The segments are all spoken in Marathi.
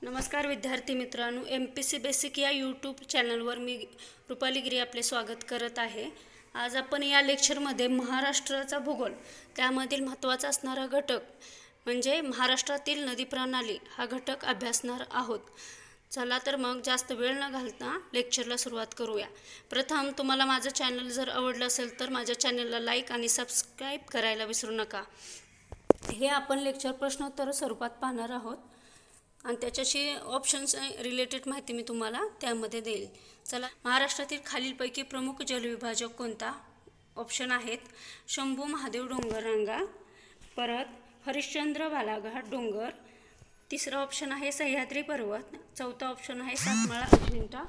नमस्कार विद्यार्थी मित्रांनो, MPC बेसिक या यूट्यूब चॅनलवर मी रुपाली गिरी आपले स्वागत करत आहे। आज आपण या लेक्चरमध्ये महाराष्ट्राचा भूगोल त्यामधील महत्त्वाचा असणारा घटक म्हणजे महाराष्ट्रातील नदी प्रणाली हा घटक अभ्यासणार आहोत। चला तर मग जास्त वेळ न घालता लेक्चरला सुरुवात करूया। प्रथम तुम्हाला माझं चॅनल जर आवडलं असेल तर माझ्या चॅनलला लाईक आणि सबस्क्राईब करायला विसरू नका। हे आपण लेक्चर प्रश्नोत्तर स्वरूपात पाहणार आहोत आणि त्याच्याशी ऑप्शन्स रिलेटेड माहिती मी तुम्हाला त्यामध्ये देईल। चला, महाराष्ट्रातील खालीलपैकी प्रमुख जलविभाजक कोणता? ऑप्शन आहेत शंभू महादेव डोंगररांगा, परत हरिश्चंद्र बालाघाट डोंगर, तिसरा ऑप्शन आहे सह्याद्री पर्वत, चौथा ऑप्शन आहे सातमाळा अजिंठा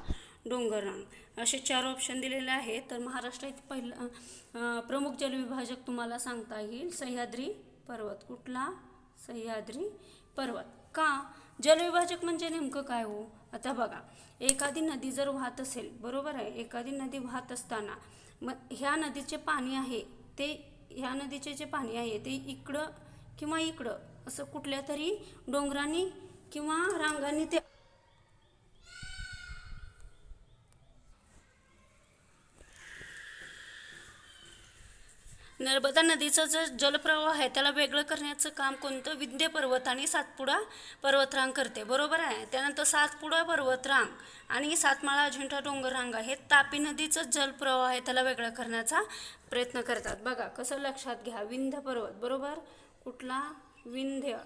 डोंगररांग। असे 4 ऑप्शन दिलेले आहेत। तर महाराष्ट्रातील पहिला प्रमुख जलविभाजक तुम्हाला सांगता येईल सह्याद्री पर्वत। कुठला? सह्याद्री पर्वत। का? जलविभाजक म्हणजे नेमकं काय हो? आता बघा, एखादी नदी जर वाहत असेल, बरोबर आहे, एखादी नदी वाहत असताना मग ह्या नदीचे पाणी आहे ते ह्या नदीचे जे पाणी आहे ते इकडं किंवा इकडं असं कुठल्या तरी डोंगरांनी किंवा रांगांनी ते नर्मदा नदीचा जो जलप्रवाह आहे त्याला वेगळं करण्याचं काम कोणतं? विंध्य पर्वत आणि सातपुडा पर्वतरांग करते, बरोबर आहे। त्यानंतर सातपुडा पर्वतरांग आणि सातमाळा अजिंठा डोंगररांग हे तापी नदीचं जलप्रवाह आहे त्याला वेगळं करण्याचा प्रयत्न करतात। बघा कसं लक्षात घ्या, विंध्य पर्वत, बरोबर, कुठला? विंध्य,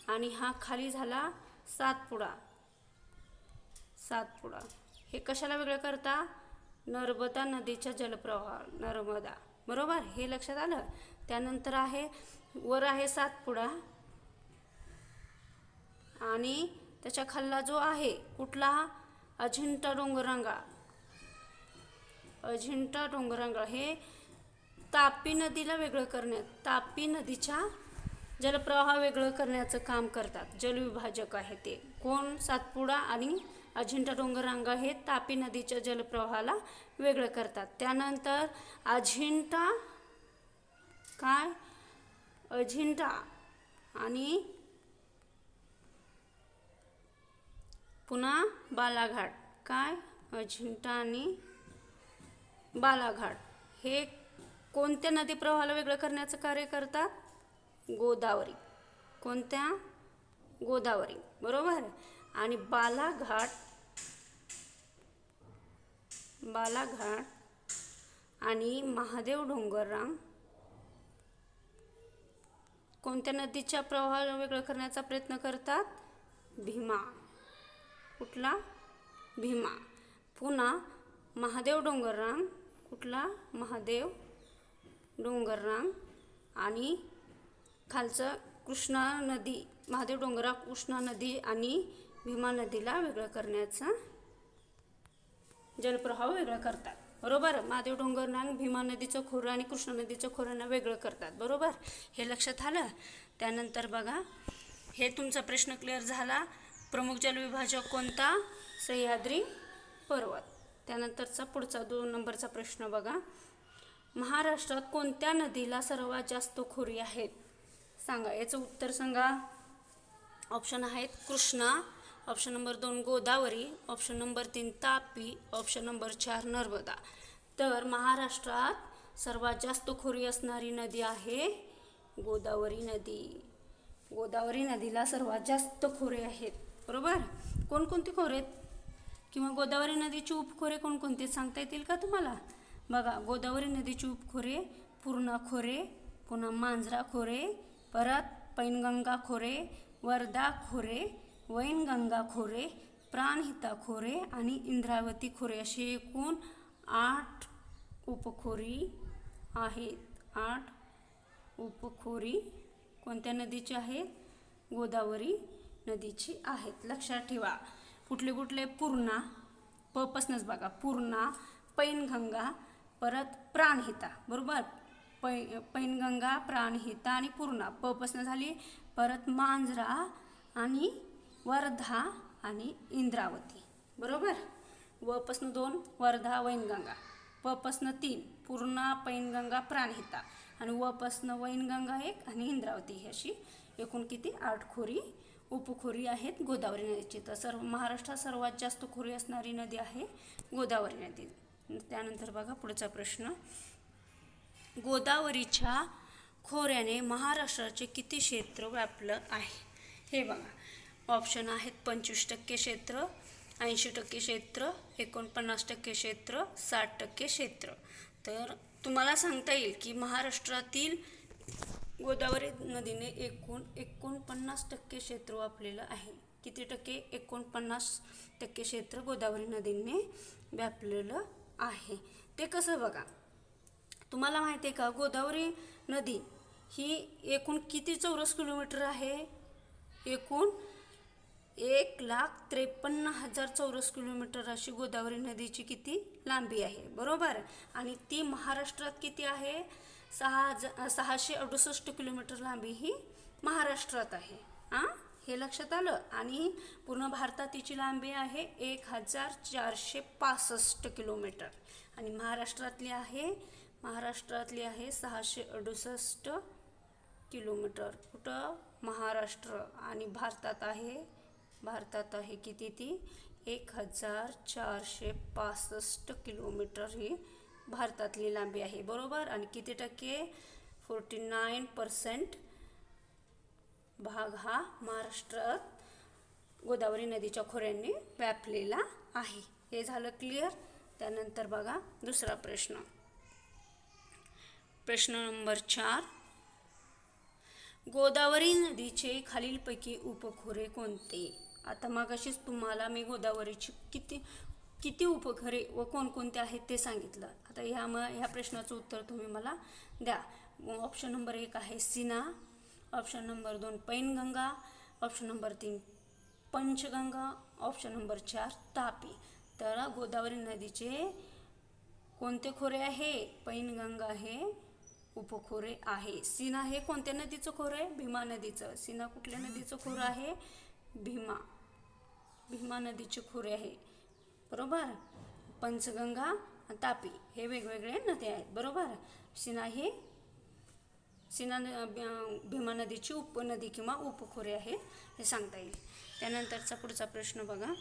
आणि हा खाली झाला सातपुडा। सातपुडा हे कशाला वेगळं करता? नर्मदा नदीच्या जलप्रवाह, नर्मदा, बरोबर, हे लक्षात आलं। त्यानंतर आहे वर आहे सातपुडा आणि त्याच्या खालला जो आहे कुठला? अजिंठा डोंगररांगा। अजिंठा डोंगररांगा हे तापी नदीला वेगळं करण्यात, तापी नदीच्या जलप्रवाह वेगळं करण्याचं काम करतात। जलविभाजक आहे ते कोण? सातपुडा आणि अजिंठा डोंगररांगा हे तापी नदीच्या जलप्रवाहाला वेगळं करतात। त्यानंतर अजिंठा, काय? अजिंठा आणि पुन्हा बालाघाट, काय? अजिंठा आणि बालाघाट हे कोणत्या नदी प्रवाहाला वेगळं करण्याचं कार्य करतात? गोदावरी। कोणत्या? गोदावरी, बरोबर। आणि बालाघाट, बालाघाट आणि महादेव डोंगररांग कोणत्या नदीच्या प्रवाहाला वेगळं करण्याचा प्रयत्न करतात? भीमा। कुठला? भीमा। पुन्हा महादेव डोंगररांग, कुठला? महादेव डोंगररांग आणि खालचं कृष्णा नदी, महादेव डोंगररांग कृष्णा नदी आणि भीमा नदीला वेगळं करण्याचा जलप्रवाह वेगळं करतात, बरोबर। महादेव डोंगररांग भीमा नदीचं खोरं आणि कृष्णा नदीचं खोऱ्यांना वेगळं करतात, बरोबर, हे लक्षात आलं। त्यानंतर बघा, हे तुमचा प्रश्न क्लिअर झाला। प्रमुख जलविभाजक कोणता? सह्याद्री पर्वत। त्यानंतरचा पुढचा 2 नंबरचा प्रश्न बघा, महाराष्ट्रात कोणत्या नदीला सर्वात जास्त खोरी आहेत? सांगा, याचं उत्तर सांगा। ऑप्शन आहेत Krishna, option number 2 Godavari, option number 3 Tapi, option number 4 Narmada. तर महाराष्ट्रात सर्वात जास्त खोरी असणारी नदी आहे गोदावरी नदी। गोदावरी नदीला सर्वात जास्त खोरे आहेत, बरोबर। कोणकोणती खोरे आहेत किंवा गोदावरी नदीची उपखोरे कोणकोणती सांगता येतील का तुम्हाला? बघा, गोदावरी नदीची उपखोरे पूर्णा खोरे, पुन्हा मांजरा खोरे, परत पैनगंगा खोरे, वर्धा खोरे, वैनगंगा खोरे, प्राणहिता खोरे आणि इंद्रावती खोरे असे एकूण 8 उपखोरी आहेत। 8 उपखोरी कोणत्या नदीची आहेत? गोदावरी नदीची आहेत। लक्षात ठेवा, कुठले कुठले? पूर्णा, प पासूनच बघा, पूर्णा, पैनगंगा, परत प्राणहिता, बरोबर, पैनगंगा, प्राणहिता आणि पूर्णा, प पासून झाली, परत मांजरा आणि वर्धा आणि इंद्रावती, बरोबर। व पासून 2 वर्धा वैनगंगा, प पासून 3 पूर्णा, पैनगंगा, प्राणहिता आणि व पासून वैनगंगा 1 आणि इंद्रावती ही अशी एकूण किती? 8 खोरी उपखोरी आहेत गोदावरी नदीची. तर महाराष्ट्रात सर्वात जास्त खोरी असणारी नदी आहे गोदावरी नदी. त्यानंतर बघा पुढचा प्रश्न, गोदावरीच्या खोऱ्याने महाराष्ट्राचे किती क्षेत्र व्यापलं आहे? हे बघा ऑप्शन आहेत 25% क्षेत्र, 80% क्षेत्र, 49% क्षेत्र, 60% क्षेत्र. तर तुम्हाला सांगता येईल की महाराष्ट्रातील गोदावरी नदीने एकूण 49% क्षेत्र व्यापलेलं आहे. किती टक्के? 49% क्षेत्र गोदावरी नदीने व्यापलेलं आहे. ते कसं बघा, तुम्हाला माहिती आहे का गोदावरी नदी ही एकूण किती चौरस किलोमीटर आहे? एकूण 1,53,000 चौरस किलोमीटर अशी गोदावरी नदीची किती लांबी आहे, बरोबर. आणि ती महाराष्ट्रात किती आहे? 668 किलोमीटर लांबी ही महाराष्ट्रात आहे. हे लक्षात आलं. आणि पूर्ण भारतात तिची लांबी आहे 1,465 किलोमीटर आणि महाराष्ट्रातली आहे 668 किलोमीटर. कुठं? महाराष्ट्र. आणि भारतात आहे किती ती? 1,465 किलोमीटर ही भारतातली लांबी आहे, बरोबर. आणि किती टक्के? 49% भाग हा महाराष्ट्रात गोदावरी नदीच्या खोऱ्यांनी व्यापलेला आहे. हे झालं क्लिअर. त्यानंतर बघा दुसरा प्रश्न, प्रश्न नंबर 4, गोदावरी नदीचे खालीलपैकी उपखोरे कोणते? आता मगाशीच तुम्हाला मी गोदावरीची किती उपखोरे व कोणकोणते आहेत ते सांगितलं. आता ह्या प्रश्नाचं उत्तर तुम्ही मला द्या. ऑप्शन नंबर 1 आहे Sina, option number 2 Painganga, option number 3 Panchganga, option number 4 Tapi. तर गोदावरी नदीचे कोणते खोरे आहे? पैनगंगा हे उपखोरे आहे. सीना हे कोणत्या नदीचं खोरं आहे? भीमा नदीचं. सीना कुठल्या नदीचं खोरं आहे? भीमा नदीचे खोरे आहे, बरोबर. पंचगंगा आणि तापी हे वेगवेगळे नदी आहेत, बरोबर. सीना भीमा नदीची उपनदी किंवा उपखोरे आहे हे सांगता येईल. त्यानंतरचा पुढचा प्रश्न बघा,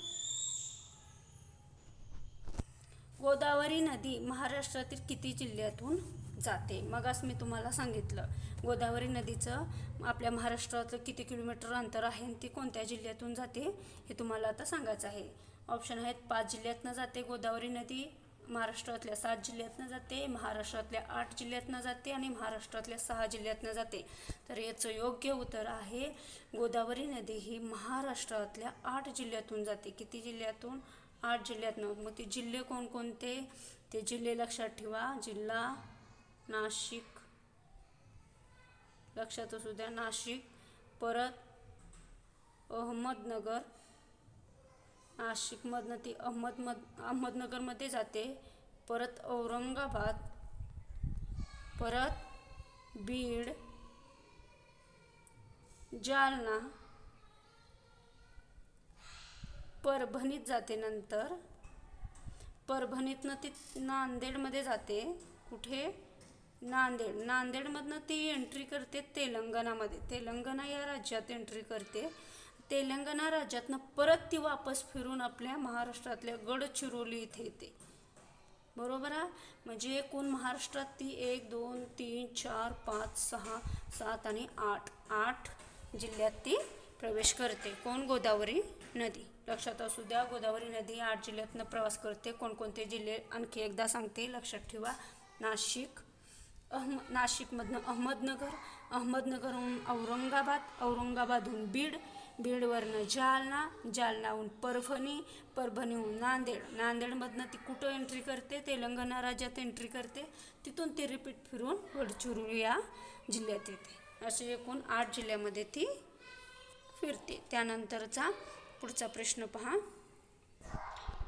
गोदावरी नदी महाराष्ट्रातील किती जिल्ह्यातून जाते? मगाच मी तुम्हाला सांगितलं गोदावरी नदीचं आपल्या महाराष्ट्रातलं किती किलोमीटर अंतर आहे आणि ती कोणत्या जिल्ह्यातून जाते हे तुम्हाला आता सांगायचं आहे. ऑप्शन आहेत 5 जिल्ह्यातनं जाते गोदावरी नदी, महाराष्ट्रातल्या 7 जिल्ह्यातनं जाते, महाराष्ट्रातल्या 8 जिल्ह्यातनं जाते आणि महाराष्ट्रातल्या 6 जिल्ह्यातनं जाते. तर याचं योग्य उत्तर आहे गोदावरी नदी ही महाराष्ट्रातल्या 8 जिल्ह्यातून जाते. किती जिल्ह्यातून? 8 जिल्ह्यातनं. मग ते जिल्हे कोणकोणते? ते जिल्हे लक्षात ठेवा. जिल्हा नाशिक, लक्षात असू द्या, नाशिक, परत अहमदनगर, नाशिकमधनं ती अहमदनगरमध्ये जाते, परत औरंगाबाद, परत बीड, जालना, परभणीत जाते. नंतर परभणीतनं ती नांदेडमध्ये जाते. कुठे? नांदेडमधनं ती एंट्री करते तेलंगणामध्ये. तेलंगणा या राज्यात एंट्री करते. तेलंगणा राज्यातनं परत ती वापस फिरून आपल्या महाराष्ट्रातल्या गडचिरोली इथे येते, बरोबर आहे. म्हणजे एकूण महाराष्ट्रात ती 1 2 3 4 5 6 7 आणि 8 जिल्ह्यात ती प्रवेश करते. कोण? गोदावरी नदी. लक्षात असू द्या गोदावरी नदी 8 जिल्ह्यातनं प्रवास करते. कोणकोणते जिल्हे आणखी एकदा सांगते, लक्षात ठेवा. नाशिकमधनं अहमदनगर, अहमदनगरहून औरंगाबाद, औरंगाबादहून बीड, बीडवरनं जालना, जालनाहून परभणी, परभणीहून नांदेड, नांदेडमधनं ती कुठं एंट्री करते? तेलंगणा राज्यात एंट्री करते. तिथून ती रिपीट फिरून गडचिरोली या जिल्ह्यात येते. असे एकूण 8 जिल्ह्यामध्ये ती फिरते. त्यानंतरचा पुढचा प्रश्न पहा,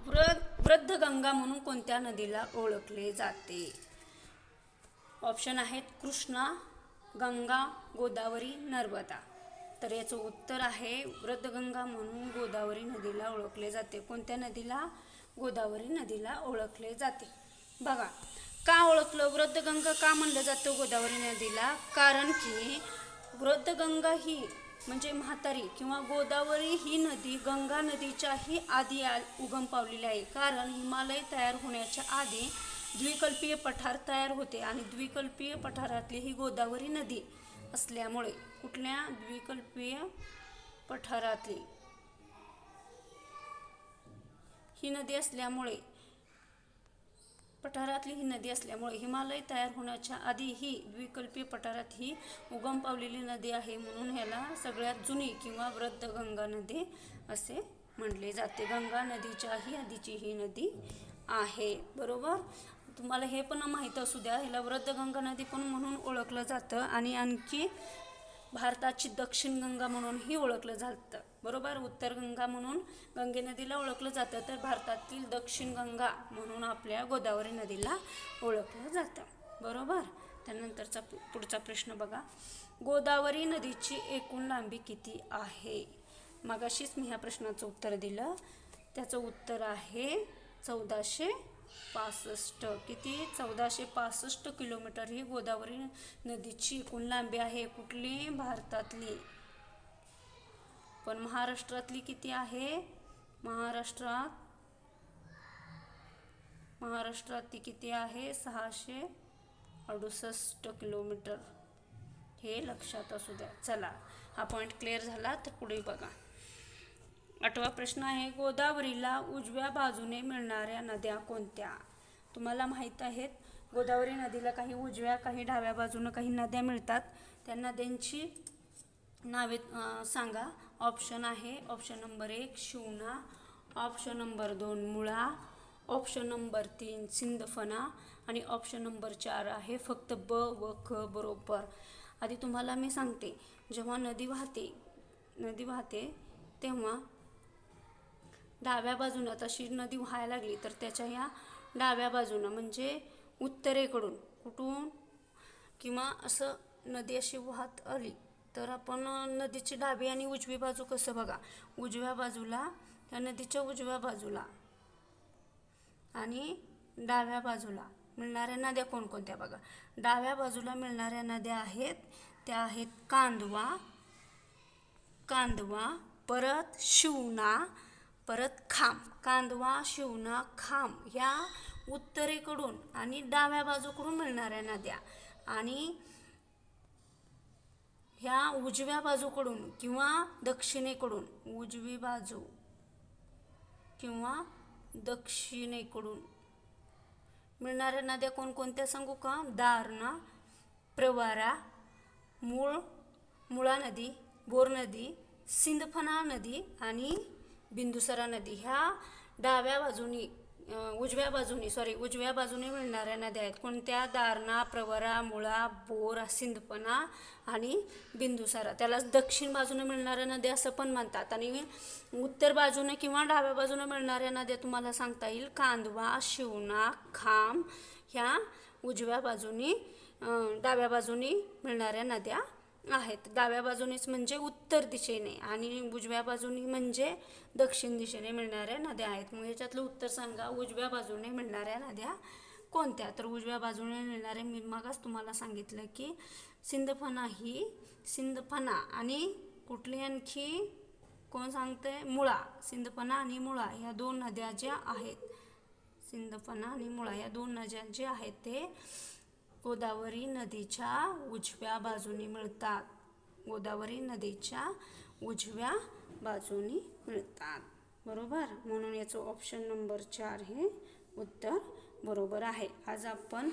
वृद्धगंगा म्हणून कोणत्या नदीला ओळखले जाते? ऑप्शन आहेत कृष्णा, गंगा, गोदावरी, नर्मदा. तर याचं उत्तर आहे वृद्धगंगा म्हणून गोदावरी नदीला ओळखले जाते. कोणत्या नदीला? गोदावरी नदीला ओळखले जाते. बघा का ओळखलं? वृद्धगंगा का म्हणलं जातं गोदावरी नदीला? कारण की वृद्धगंगा ही म्हणजे म्हातारी किंवा गोदावरी ही नदी गंगा नदीच्याही आधी उगम पावलेली आहे, कारण हिमालय तयार होण्याच्या आधी द्विकल्पीय पठार तयार होते आणि द्विकल्पीय पठारातली ही गोदावरी नदी असल्यामुळे, कुठल्या द्विकल्पीय पठारातली ही नदी असल्यामुळे, पठारातली ही नदी असल्यामुळे हिमालय तयार होण्याच्या आधी ही द्विकल्पीय पठारात ही उगम पावलेली नदी आहे, म्हणून ह्याला सगळ्यात जुनी किंवा वृद्ध गंगा नदी असे म्हटले जाते. गंगा नदीच्याही आधीची ही नदी आहे. बरोबर. तुम्हाला हे पण माहीत असू द्या, ह्याला वृद्ध गंगा नदी पण म्हणून ओळखलं जातं आणि आणखी भारताची दक्षिण गंगा म्हणूनही ओळखलं जातं. बरोबर. उत्तर गंगा म्हणून गंगे नदीला ओळखलं जातं, तर भारतातील दक्षिण गंगा म्हणून आपल्या गोदावरी नदीला ओळखलं जातं. बरोबर. त्यानंतरचा पुढचा प्रश्न बघा, गोदावरी नदीची एकूण लांबी किती आहे? मगाशीच मी ह्या प्रश्नाचं उत्तर दिलं. त्याचं उत्तर आहे 1465. किती? 1465 किलोमीटर ही गोदावरी नदीची एकूण लांबी आहे. कुठली? भारतातली. पण महाराष्ट्रातली किती आहे? महाराष्ट्रात ती किती आहे? 668 किलोमीटर. हे लक्षात असू द्या. चला, हा पॉईंट क्लिअर झाला. तर पुढे बघा, 8वा प्रश्न आहे, गोदावरीला उजव्या बाजूने मिळणाऱ्या नद्या कोणत्या? तुम्हाला माहीत आहेत, गोदावरी नदीला काही उजव्या काही डाव्या बाजूने काही नद्या मिळतात. त्या नद्यांची नावे सांगा. ऑप्शन आहे, option number 1 Shivna, option number 2 मुळा, ऑप्शन नंबर 3 सिंदफणा आणि ऑप्शन नंबर 4 आहे फक्त ब व ख. बरोबर. आधी तुम्हाला मी सांगते, जेव्हा नदी वाहते तेव्हा डाव्या बाजूनं तशी नदी व्हायला लागली तर त्याच्या ह्या डाव्या बाजूनं म्हणजे उत्तरेकडून कुठून किंवा असं नदी अशी वाहत आली तर आपण नदीची डावी आणि उजवी बाजू कसं बघा, उजव्या बाजूला त्या नदीच्या उजव्या बाजूला आणि डाव्या बाजूला मिळणाऱ्या नद्या कोणकोणत्या बघा. डाव्या बाजूला मिळणाऱ्या नद्या आहेत त्या आहेत कांदवा, परत शिवना, परत खाम. कांदवा, शिवना, खाम ह्या उत्तरेकडून आणि डाव्या बाजूकडून मिळणाऱ्या नद्या, आणि ह्या उजव्या बाजूकडून किंवा दक्षिणेकडून, उजवी बाजू किंवा दक्षिणेकडून मिळणाऱ्या नद्या कोणकोणत्या सांगू का? दारणा, प्रवारा, मुळा नदी, बोर नदी, सिंदफणा नदी आणि बिंदुसरा नदी. ह्या उजव्या बाजूने मिळणाऱ्या नद्या आहेत. कोणत्या? दारणा, प्रवरा, मुळा, बोर, सिंदफणा आणि बिंदुसारा. त्याला दक्षिण बाजूने मिळणाऱ्या नद्या असं पण म्हणतात. आणि उत्तर बाजूने किंवा डाव्या बाजूने मिळणाऱ्या नद्या तुम्हाला सांगता येईल कांदवा, शिवना, खाम ह्या उजव्या बाजूनी, डाव्या बाजूनी मिळणाऱ्या नद्या आहेत. डाव्या बाजूनेच म्हणजे उत्तर दिशेने आणि उजव्या बाजूनी म्हणजे दक्षिण दिशेने मिळणाऱ्या नद्या आहेत. मग ह्याच्यातलं उत्तर सांगा, उजव्या बाजूने मिळणाऱ्या नद्या कोणत्या? तर उजव्या बाजूने मिळणाऱ्या मी मागास तुम्हाला सांगितलं की सिंदफणा आणि कुठली आणखी कोण सांगते? मुळा. सिंदफणा आणि मुळा ह्या दोन नद्या ज्या आहेत, सिंदफणा आणि मुळा ह्या दोन नद्या ज्या आहेत ते गोदावरी नदीच्या उजव्या बाजूनी मिळतात. गोदावरी नदीच्या उजव्या बाजूनी मिळतात. बरोबर. म्हणून याचं ऑप्शन नंबर 4 हे उत्तर बरोबर आहे. आज आपण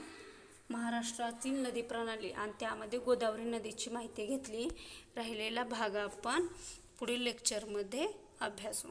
महाराष्ट्रातील नदी प्रणाली आणि त्यामध्ये गोदावरी नदीची माहिती घेतली. राहिलेला भाग आपण पुढील लेक्चरमध्ये अभ्यासू.